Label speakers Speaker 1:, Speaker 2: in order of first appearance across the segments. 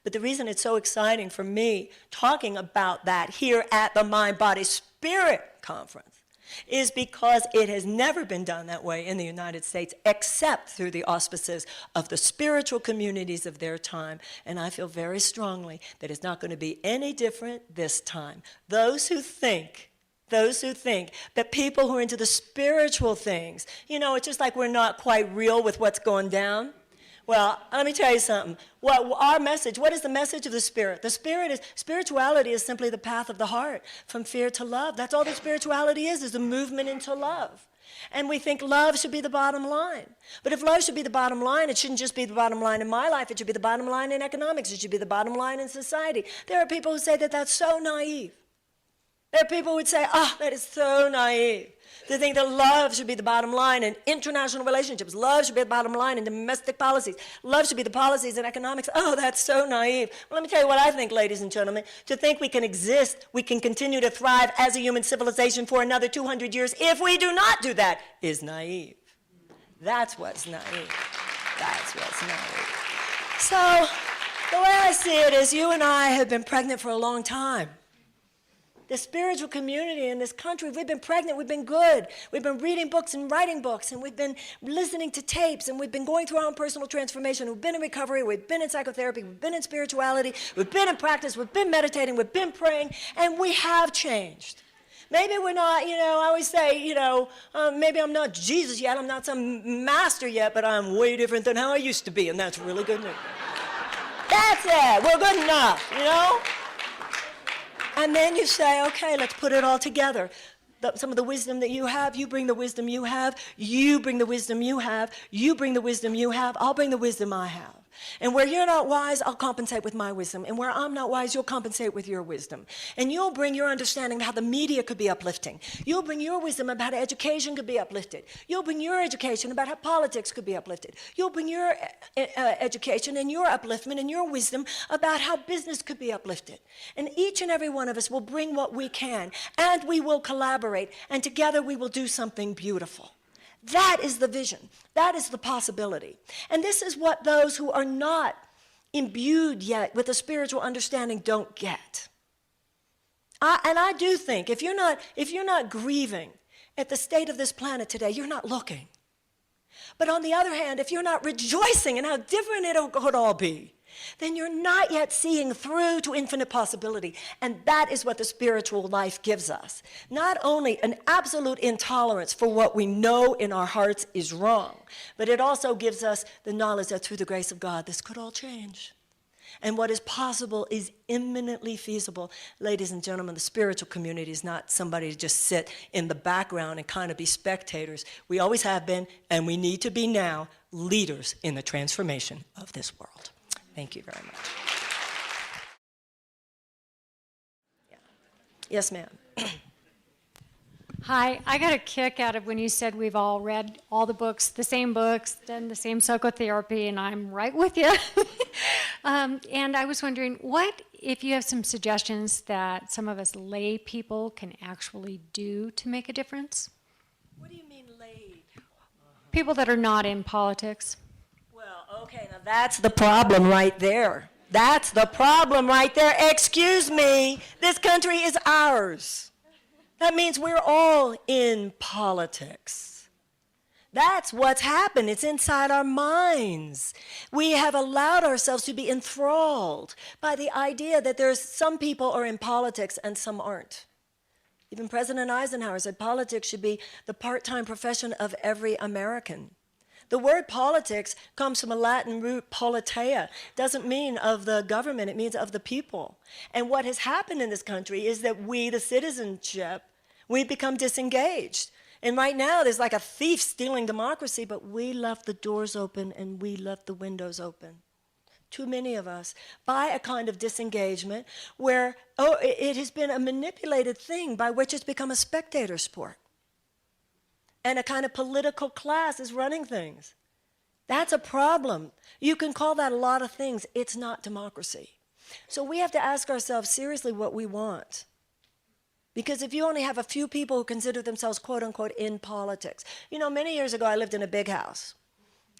Speaker 1: But the reason it's so exciting for me talking about that here at the Mind, Body, Spirit Conference is because it has never been done that way in the United States except through the auspices of the spiritual communities of their time. And I feel very strongly that it's not going to be any different this time. Those who think that people who are into the spiritual things, you know, it's just like we're not quite real with what's going down. Well, let me tell you something. Our message, what is the message of the Spirit? Spirituality is simply the path of the heart, from fear to love. That's all that spirituality is a movement into love. And we think love should be the bottom line. But if love should be the bottom line, it shouldn't just be the bottom line in my life. It should be the bottom line in economics. It should be the bottom line in society. There are people who say that that's so naive. There are people who would say, that is so naive. To think that love should be the bottom line in international relationships. Love should be the bottom line in domestic policies. Love should be the policies in economics. Oh, that's so naive. Well, let me tell you what I think, ladies and gentlemen. To think we can exist, we can continue to thrive as a human civilization for another 200 years if we do not do that is naive. That's what's naive. That's what's naive. So, the way I see it is you and I have been pregnant for a long time. The spiritual community in this country, we've been pregnant, we've been good. We've been reading books and writing books, and we've been listening to tapes, and we've been going through our own personal transformation. We've been in recovery, we've been in psychotherapy, we've been in spirituality, we've been in practice, we've been meditating, we've been praying, and we have changed. Maybe we're not, I always say, maybe I'm not Jesus yet, I'm not some master yet, but I'm way different than how I used to be, and that's really good news. That's it, we're good enough, And then you say, okay, let's put it all together. Some of the wisdom that you have, you bring the wisdom you have, you bring the wisdom you have, you bring the wisdom you have, I'll bring the wisdom I have. And where you're not wise, I'll compensate with my wisdom. And where I'm not wise, you'll compensate with your wisdom. And you'll bring your understanding of how the media could be uplifting. You'll bring your wisdom about how education could be uplifted. You'll bring your education about how politics could be uplifted. You'll bring your education and your upliftment and your wisdom about how business could be uplifted. And each and every one of us will bring what we can, and we will collaborate, and together we will do something beautiful. That is the vision. That is the possibility. And this is what those who are not imbued yet with a spiritual understanding don't get. And I do think if you're not grieving at the state of this planet today, you're not looking. But on the other hand, if you're not rejoicing in how different it could all be, then you're not yet seeing through to infinite possibility. And that is what the spiritual life gives us. Not only an absolute intolerance for what we know in our hearts is wrong, but it also gives us the knowledge that through the grace of God, this could all change. And what is possible is imminently feasible. Ladies and gentlemen, the spiritual community is not somebody to just sit in the background and kind of be spectators. We always have been, and we need to be now, leaders in the transformation of this world. Thank you very much. Yeah. Yes, ma'am.
Speaker 2: Hi, I got a kick out of when you said we've all read all the books, done the same psychotherapy, and I'm right with you. And I was wondering, what if you have some suggestions that some of us lay people can actually do to make a difference?
Speaker 1: What do you mean lay?
Speaker 2: People that are not in politics.
Speaker 1: Okay, now that's the problem right there. That's the problem right there. Excuse me, this country is ours. That means we're all in politics. That's what's happened. It's inside our minds. We have allowed ourselves to be enthralled by the idea that there's some people are in politics and some aren't. Even President Eisenhower said politics should be the part-time profession of every American. The word politics comes from a Latin root, politia. Doesn't mean of the government, it means of the people. And what has happened in this country is that we, the citizenship, we've become disengaged. And right now there's like a thief stealing democracy, but we left the doors open and we left the windows open. Too many of us, by a kind of disengagement where, it has been a manipulated thing by which it's become a spectator sport. And a kind of political class is running things. That's a problem. You can call that a lot of things. It's not democracy. So we have to ask ourselves seriously what we want. Because if you only have a few people who consider themselves, quote unquote, in politics. Many years ago I lived in a big house.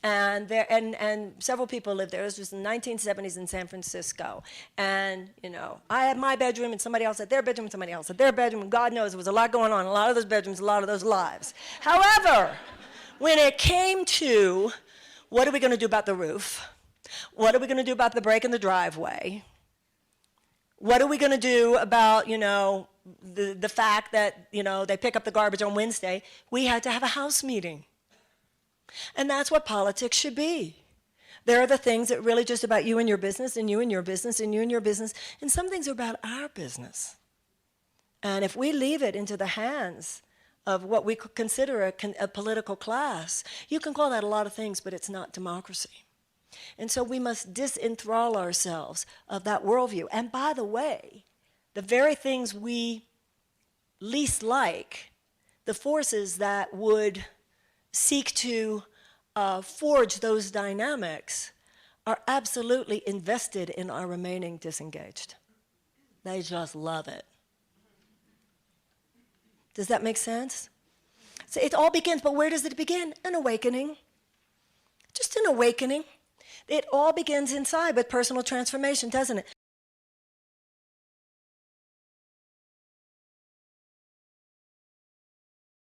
Speaker 1: and several people lived there. This was in the 1970s in San Francisco. And, I had my bedroom, and somebody else had their bedroom, and somebody else had their bedroom, and God knows there was a lot going on in a lot of those bedrooms, a lot of those lives. However, when it came to what are we going to do about the roof? What are we going to do about the break in the driveway? What are we going to do about, the fact that, they pick up the garbage on Wednesday? We had to have a house meeting. And that's what politics should be. There are the things that really just about you and your business, and you and your business, and you and your business, and some things are about our business. And if we leave it into the hands of what we could consider a political class, you can call that a lot of things, but it's not democracy. And so we must disenthrall ourselves of that worldview. And by the way, the very things we least like, the forces that would seek to forge those dynamics, are absolutely invested in our remaining disengaged. They just love it. Does that make sense? So it all begins, but where does it begin? An awakening. Just an awakening. It all begins inside with personal transformation, doesn't it?